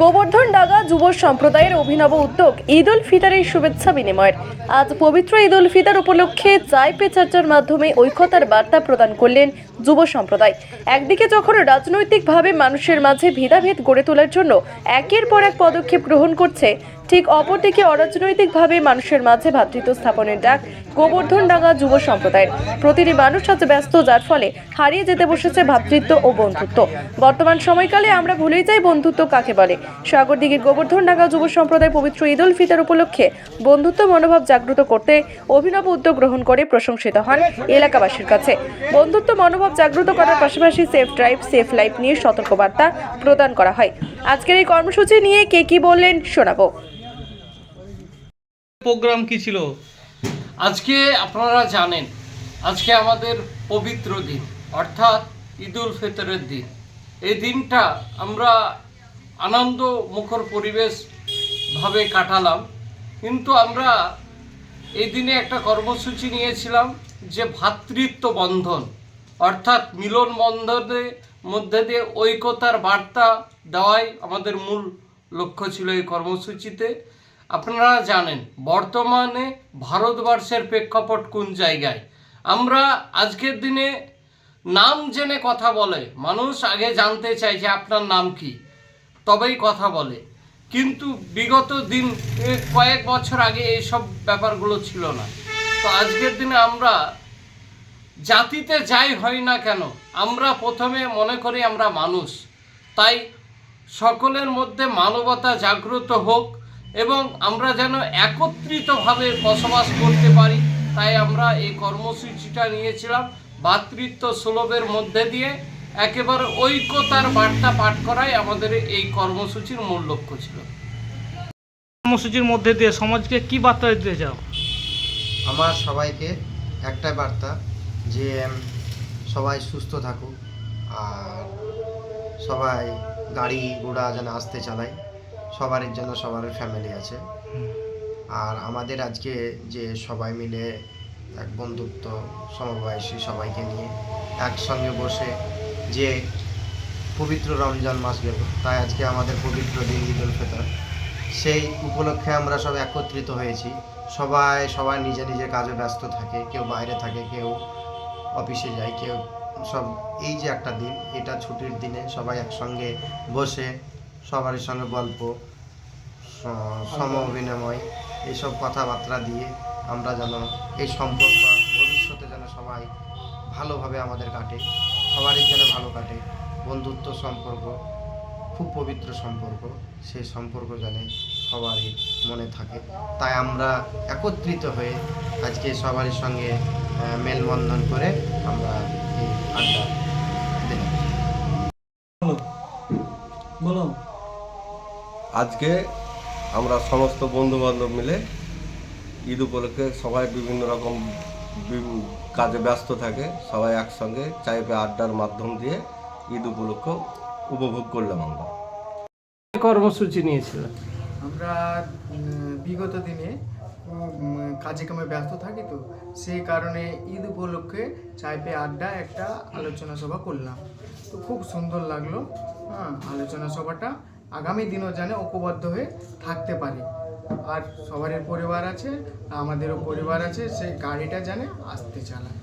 গোবর্ধন ডাঙ্গা যুব সম্প্রদায়ের অভিনব উদ্যোগ ঈদ উল ফিতরের শুভেচ্ছা বিনিময়ের। আজ পবিত্র ঈদ উল ফিতর উপলক্ষে চায় পে চর্চার মাধ্যমে ঐক্যতার বার্তা প্রদান করলেন যুব সম্প্রদায়। একদিকে যখন রাজনৈতিকভাবে মানুষের মাঝে ভেদাভেদ গড়ে তোলার জন্য একের পর এক পদক্ষেপ গ্রহণ করছে, ঠিক অপরদিকে অরাজনৈতিকভাবে মানুষের মাঝে ভ্রাতৃত্ব স্থাপনের ডাক গোবর্ধন ডাঙ্গা যুব সম্প্রদায়ের। প্রতিটি মানুষ আজ ব্যস্ত, যার ফলে হারিয়ে যেতে বসেছে ভ্রাতৃত্ব ও বন্ধুত্ব। বর্তমান সময়কালে আমরা ভুলেই যাই বন্ধুত্ব কাকে বলে। সাগরদিঘির গোবর্ধন ডাঙ্গা যুব সম্প্রদায় পবিত্র ঈদ উল ফিতর উপলক্ষে বন্ধুত্ব মনোভাব জাগ্রত করতে অভিনব উদ্যোগ গ্রহণ করে প্রশংসিত হন এলাকাবাসীর কাছে। বন্ধুত্ব মনোভাব জাগ্রত করার পাশাপাশি সেফ ড্রাইভ সেফ লাইফ নিয়ে সতর্কবার্তা প্রদান করা হয়। আজকের এই কর্মসূচি নিয়ে কে কি বললেন শোনাবো। প্রোগ্রাম কি ছিল? আজকে আপনারা জানেন, আজকে আমাদের পবিত্র দিন, অর্থাৎ ঈদ উল ফিতরের দিন। এই দিনটা আমরা আনন্দ মুখর পরিবেশ ভাবে কাটালাম, কিন্তু আমরা এই দিনে একটা কর্মসূচি নিয়েছিলাম যে ভ্রাতৃত্ব বন্ধন, অর্থাৎ মিলন বন্ধনের মধ্যে দিয়ে ঐক্যতার বার্তা দেওয়াই আমাদের মূল লক্ষ্য ছিল এই কর্মসূচিতে। আপনারা জানেন বর্তমানে ভারতবর্ষের প্রেক্ষাপট কোন জায়গায়। আমরা আজকের দিনে নাম জেনে কথা বলে, মানুষ আগে জানতে চায় যে আপনার নাম কি, তবেই কথা বলে। কিন্তু বিগত দিন কয়েক বছর আগে এইসব ব্যাপারগুলো ছিল না। তো আজকের দিনে আমরা জাতিতে যাই হয় না কেন, আমরা প্রথমে মনে করি আমরা মানুষ। তাই সকলের মধ্যে মানবতা জাগ্রত হোক এবং আমরা যেন একত্রিতভাবে বসবাস করতে পারি, তাই আমরা এই কর্মসূচিটা নিয়েছিলাম। ভ্রাতৃত্ব সুলভের মধ্যে দিয়ে একেবারে ঐক্যতার বার্তা পাঠ করাই আমাদের এই কর্মসূচির মূল লক্ষ্য ছিল। কর্মসূচির মধ্যে দিয়ে সমাজকে কি বার্তা দিতে চাও? আমার সবাইকে একটাই বার্তা, যে সবাই সুস্থ থাকুক আর সবাই গাড়ি ঘোড়া যেন আস্তে চালায়, সবার জন্য সবার ফ্যামিলি আছে। আর আমাদের আজকে যে সবাই মিলে এক বন্ধুত্ব সমবয়সী সবাইকে নিয়ে একসঙ্গে বসে যে পবিত্র রমজান মাস গেল, তাই আজকে আমাদের পবিত্র দিন ঈদ উল ফিতর, সেই উপলক্ষে আমরা সব একত্রিত হয়েছি। সবাই নিজে নিজের কাজে ব্যস্ত থাকে, কেউ বাইরে থাকে, কেউ অফিসে যায়, কেউ সব। এই যে একটা দিন, এটা ছুটির দিনে সবাই একসঙ্গে বসে সবার সঙ্গে গল্প সম বিনিময় এইসব কথাবার্তা দিয়ে আমরা যেন এই সম্পর্ক ভবিষ্যতে যেন সবাই ভালোভাবে আমাদের কাটে, সবারই যেন ভালো কাটে। বন্ধুত্ব সম্পর্ক খুব পবিত্র সম্পর্ক, সেই সম্পর্ক যেন সবারই মনে থাকে। তাই আমরা একত্রিত হয়ে আজকে সবারই সঙ্গে মেলবন্ধন করে আমরা এই আড্ডা দিলাম। বলো। আজকে আমরা সমস্ত বন্ধুবান্ধব মিলে ঈদ উপলক্ষে সবাই বিভিন্ন রকম কাজে ব্যস্ত থাকে, সবাই একসঙ্গে চায় পে আড্ডার মাধ্যম দিয়ে ঈদ উপলক্ষ উপভোগ করলাম। আমরা কর্মসূচি নিয়েছিলাম। আমরা বিগত দিনে কাজে কামে ব্যস্ত থাকি, তো সেই কারণে ঈদ উপলক্ষে চায় পে আড্ডা একটা আলোচনা সভা করলাম। তো খুব সুন্দর লাগলো। আলোচনা সভাটা আগামী দিনও যেন ঐক্যবদ্ধ হয়ে থাকতে পারি। আর সবারই পরিবার আছে, আমাদেরও পরিবার আছে, সেই গাড়িটা যেন আস্তে চালায়।